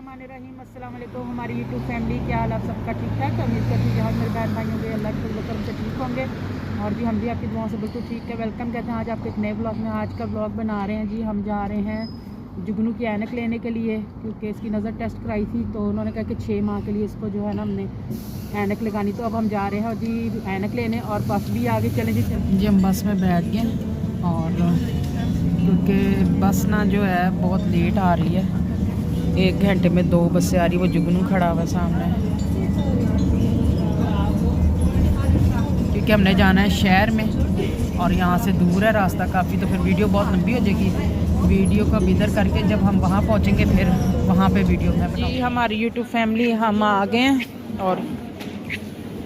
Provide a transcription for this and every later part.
बिस्मिल्लाहिर्रहमानिर्रहीम। अस्सलाम वालेकुम हमारी यूट्यूब फैमिली, क्या हाल आप सबका? ठीक ठाक। उम्मीद करती हूँ जहाँ मेरे बहन भाई होंगे अल्लाह के करम से ठीक होंगे और जी हम भी आपकी दुआओं से बिल्कुल ठीक है। वेलकम कहते हैं आज आपके एक नए ब्लॉग में। आज का ब्लॉग बना रहे हैं जी, हम जा रहे हैं जुगनू की ऐनक लेने के लिए, क्योंकि इसकी नज़र टेस्ट कराई थी तो उन्होंने कहा कि 6 माह के लिए इसको जो है ना हमने ऐनक लगानी। तो अब हम जा रहे हैं जी ऐनक लेने और बस भी आगे चले जी हम बस में बैठ गए और क्योंकि बस ना जो है बहुत लेट आ रही है, 1 घंटे में 2 बसें आ रही। वो जुगनू खड़ा हुआ सामने, क्योंकि हमने जाना है शहर में और यहाँ से दूर है रास्ता काफ़ी, तो फिर वीडियो बहुत लंबी हो जाएगी। वीडियो को इधर करके जब हम वहाँ पहुँचेंगे फिर वहाँ पे वीडियो में जी हमारी यूट्यूब फैमिली हम आ गए हैं और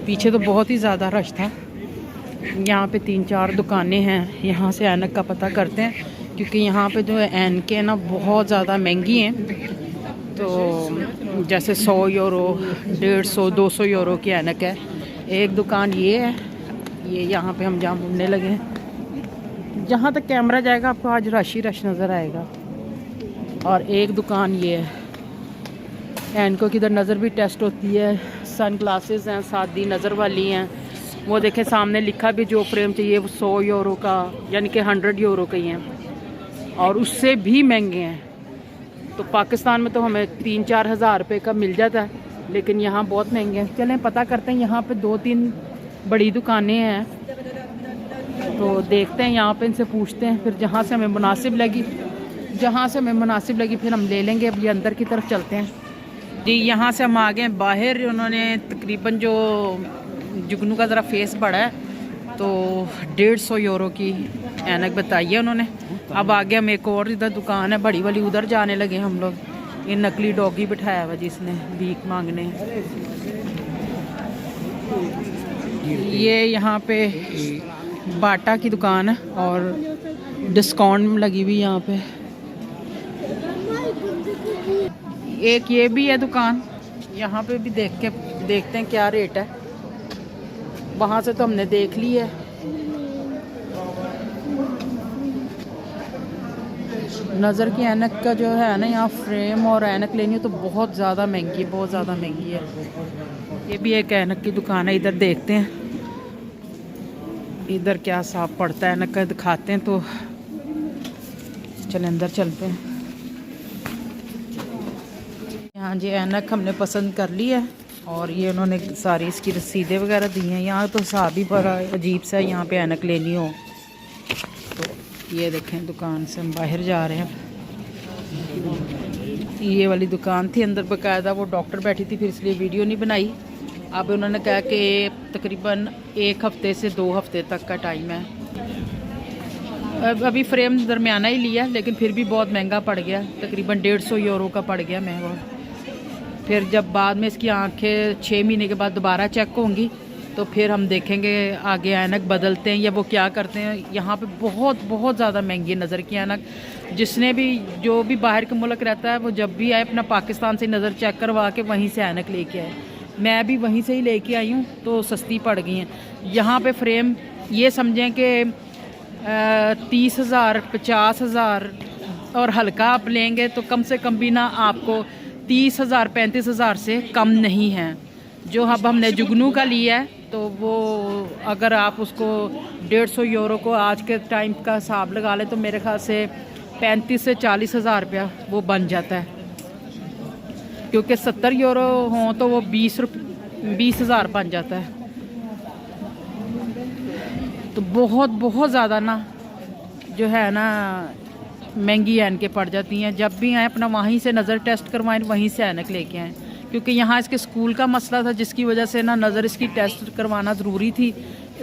पीछे तो बहुत ही ज़्यादा रश था। यहाँ पे 3-4 दुकानें हैं, यहाँ से ऐनक का पता करते हैं, क्योंकि यहाँ पे जो है ऐनकें ना बहुत ज़्यादा महंगी हैं। तो जैसे 100 यूरो, 150, 200 यूरो की ऐनक है। एक दुकान ये है, ये यहाँ पे हम जहाँ घूमने लगे हैं, जहाँ तक कैमरा जाएगा आपको आज रश ही रश नज़र आएगा। और एक दुकान ये है, ऐनकों की इधर नज़र भी टेस्ट होती है। सन ग्लासेस हैं, सादी नज़र वाली हैं। वो देखें सामने लिखा भी जो फ्रेम चाहिए वो 100 यूरो का, यानी कि 100 यूरो का ही हैं और उससे भी महंगे हैं। तो पाकिस्तान में तो हमें 3-4 हज़ार रुपये का मिल जाता है, लेकिन यहाँ बहुत महंगे हैं। चलें पता करते हैं। यहाँ पे 2-3 बड़ी दुकानें हैं, तो देखते हैं यहाँ पे, इनसे पूछते हैं। फिर जहाँ से हमें मुनासिब लगी फिर हम ले लेंगे। अब ये अंदर की तरफ चलते हैं जी। यहाँ से हम आ गए बाहर। उन्होंने तकरीबन जो जुगनू का ज़रा फेस बड़ा है तो 150 यूरो की ऐनक बताई है उन्होंने। अब आगे हम एक और इधर दुकान है बड़ी वाली, उधर जाने लगे हम लोग। ये नकली डॉगी बिठाया हुआ जिसने भीख मांगने। ये यहाँ पे बाटा की दुकान है और डिस्काउंट लगी हुई यहाँ पे। एक ये भी है दुकान, यहाँ पे भी देखते हैं क्या रेट है। वहाँ से तो हमने देख ली है। नज़र की ऐनक का जो है ना, यहाँ फ्रेम और ऐनक लेनी हो तो बहुत ज़्यादा महंगी है। ये भी एक ऐनक की दुकान है, इधर देखते हैं इधर क्या साफ पड़ता है ऐनक का, दिखाते हैं। तो चलें अंदर चलते हैं। यहाँ जी ऐनक हमने पसंद कर ली है और ये उन्होंने सारी इसकी रसीदें वगैरह दी हैं। यहाँ तो हिसाब ही बड़ा अजीब सा है, यहाँ पे ऐनक लेनी हो तो ये देखें दुकान से हम बाहर जा रहे हैं। ये वाली दुकान थी, अंदर बकायदा वो डॉक्टर बैठी थी, फिर इसलिए वीडियो नहीं बनाई। अब उन्होंने कहा कि तकरीबन 1 हफ्ते से 2 हफ्ते तक का टाइम है। अभी फ्रेम दरमियाना ही लिया, लेकिन फिर भी बहुत महंगा पड़ गया, तकरीबन 150 यूरो का पड़ गया महंगा। फिर जब बाद में इसकी आंखें 6 महीने के बाद दोबारा चेक होंगी तो फिर हम देखेंगे आगे ऐनक बदलते हैं या वो क्या करते हैं। यहाँ पे बहुत ज़्यादा महंगी है नज़र की ऐनक। जिसने भी जो भी बाहर के मुल्क रहता है वो जब भी आए अपना पाकिस्तान से नज़र चेक करवा के वहीं से ऐनक लेके आए। मैं भी वहीं से ही लेके आई हूँ तो सस्ती पड़ गई हैं। यहाँ पे फ्रेम ये समझें कि 30,000, 50,000 और हल्का आप लेंगे तो कम से कम भी ना आपको 30,000, 35,000 से कम नहीं है। जो अब हमने जुगनू का लिया है तो वो अगर आप उसको 150 यूरो को आज के टाइम का हिसाब लगा ले तो मेरे ख्याल से 35 से 40 हज़ार रुपया वो बन जाता है, क्योंकि 70 यूरो हों तो वो 20 हज़ार बन जाता है। तो बहुत ज़्यादा ना जो है ना महंगी ऐनकें पड़ जाती हैं। जब भी आए अपना वहीं से नज़र टेस्ट करवाएं, वहीं से ऐनक लेके आएँ, क्योंकि यहाँ इसके स्कूल का मसला था जिसकी वजह से ना नज़र इसकी टेस्ट करवाना ज़रूरी थी,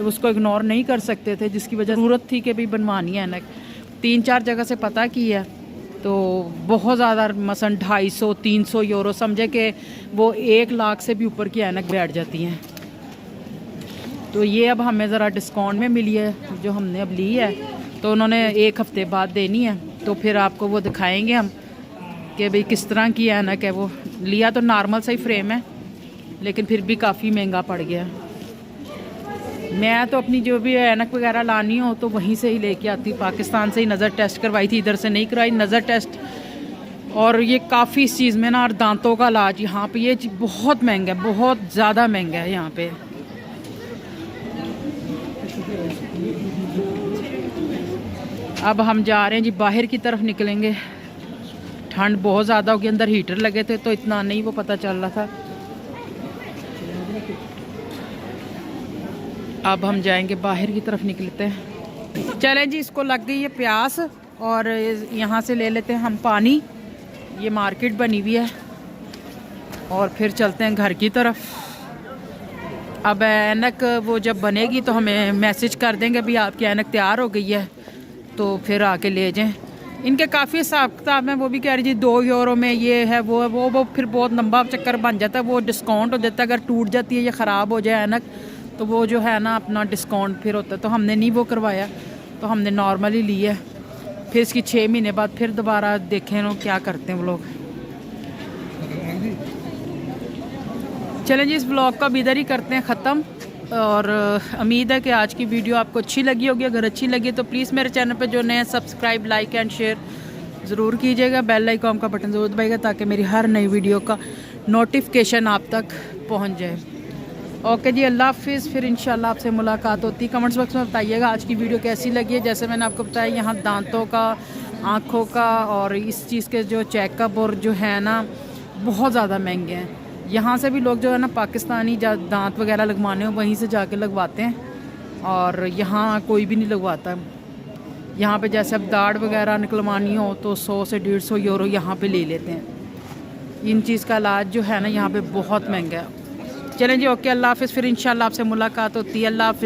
उसको इग्नोर नहीं कर सकते थे, जिसकी वजह ज़रूरत थी कि भाई बनवानी है ऐनक। 3-4 जगह से पता की है तो बहुत ज़्यादा मसन 250-300 यूरो समझे कि वो 1 लाख से भी ऊपर की ऐनक बैठ जाती हैं। तो ये अब हमें ज़रा डिस्काउंट में मिली है जो हमने अब ली है, तो उन्होंने 1 हफ्ते बाद देनी है। तो फिर आपको वो दिखाएंगे हम कि भाई किस तरह की ऐनक है। वो लिया तो नॉर्मल सा ही फ्रेम है, लेकिन फिर भी काफ़ी महंगा पड़ गया। मैं तो अपनी जो भी ऐनक वगैरह लानी हो तो वहीं से ही लेके आती हूँ, पाकिस्तान से ही नज़र टेस्ट करवाई थी, इधर से नहीं करवाई। नज़र टेस्ट और ये काफ़ी इस चीज़ में ना, और दांतों का इलाज यहाँ पे ये चीज़ बहुत महंगा है, बहुत ज़्यादा महंगा है यहाँ पे। अब हम जा रहे हैं जी, बाहर की तरफ निकलेंगे। ठंड बहुत ज़्यादा होगी, अंदर हीटर लगे थे तो इतना नहीं वो पता चल रहा था। अब हम जाएंगे बाहर की तरफ, निकलते हैं। चलें जी, इसको लग गई है प्यास और यहाँ से ले लेते हैं हम पानी। ये मार्केट बनी हुई है और फिर चलते हैं घर की तरफ। अब ऐनक वो जब बनेगी तो हमें मैसेज कर देंगे भी आपकी ऐनक तैयार हो गई है, तो फिर आके ले जाएं। इनके काफ़ी हिसाब किताब हैं। वो भी कह रही जी 2 यूरो में ये है वो है, वो फिर बहुत लंबा चक्कर बन जाता है। वो डिस्काउंट हो देता है, अगर टूट जाती है या ख़राब हो जाए ऐनक तो वो जो है ना अपना डिस्काउंट फिर होता है। तो हमने नहीं वो करवाया, तो हमने नॉर्मली ली है। फिर इसकी 6 महीने बाद फिर दोबारा देखें लोग क्या करते हैं वो लोग। चलें जी, इस ब्लॉग का भी इधर ही करते हैं ख़त्म। और उम्मीद है कि आज की वीडियो आपको अच्छी लगी होगी। अगर अच्छी लगी तो प्लीज़ मेरे चैनल पर जो नए सब्सक्राइब, लाइक एंड शेयर ज़रूर कीजिएगा। बेल आइकॉन का बटन ज़रूर दबाइएगा ताकि मेरी हर नई वीडियो का नोटिफिकेशन आप तक पहुंच जाए। ओके जी, अल्लाह हाफिज़। फिर इंशाल्लाह आपसे मुलाकात होती। कमेंट्स बॉक्स में बताइएगा आज की वीडियो कैसी लगी है। जैसे मैंने आपको बताया, यहाँ दांतों का, आँखों का और इस चीज़ के जो चेकअप और जो है ना बहुत ज़्यादा महंगे हैं। यहाँ से भी लोग जो है ना पाकिस्तानी दांत वगैरह लगवाने हो वहीं से जाके लगवाते हैं, और यहाँ कोई भी नहीं लगवाता। यहाँ पे जैसे अब दाढ़ वगैरह निकलवानी हो तो 100 से 150 यूरो यहाँ पे ले लेते हैं। इन चीज़ का इलाज जो है ना यहाँ पे बहुत महंगा है। चलें जी, ओके, अल्लाह हाफिज़। फिर इंशाल्लाह आपसे मुलाकात होती है। अल्लाह हाफिज़।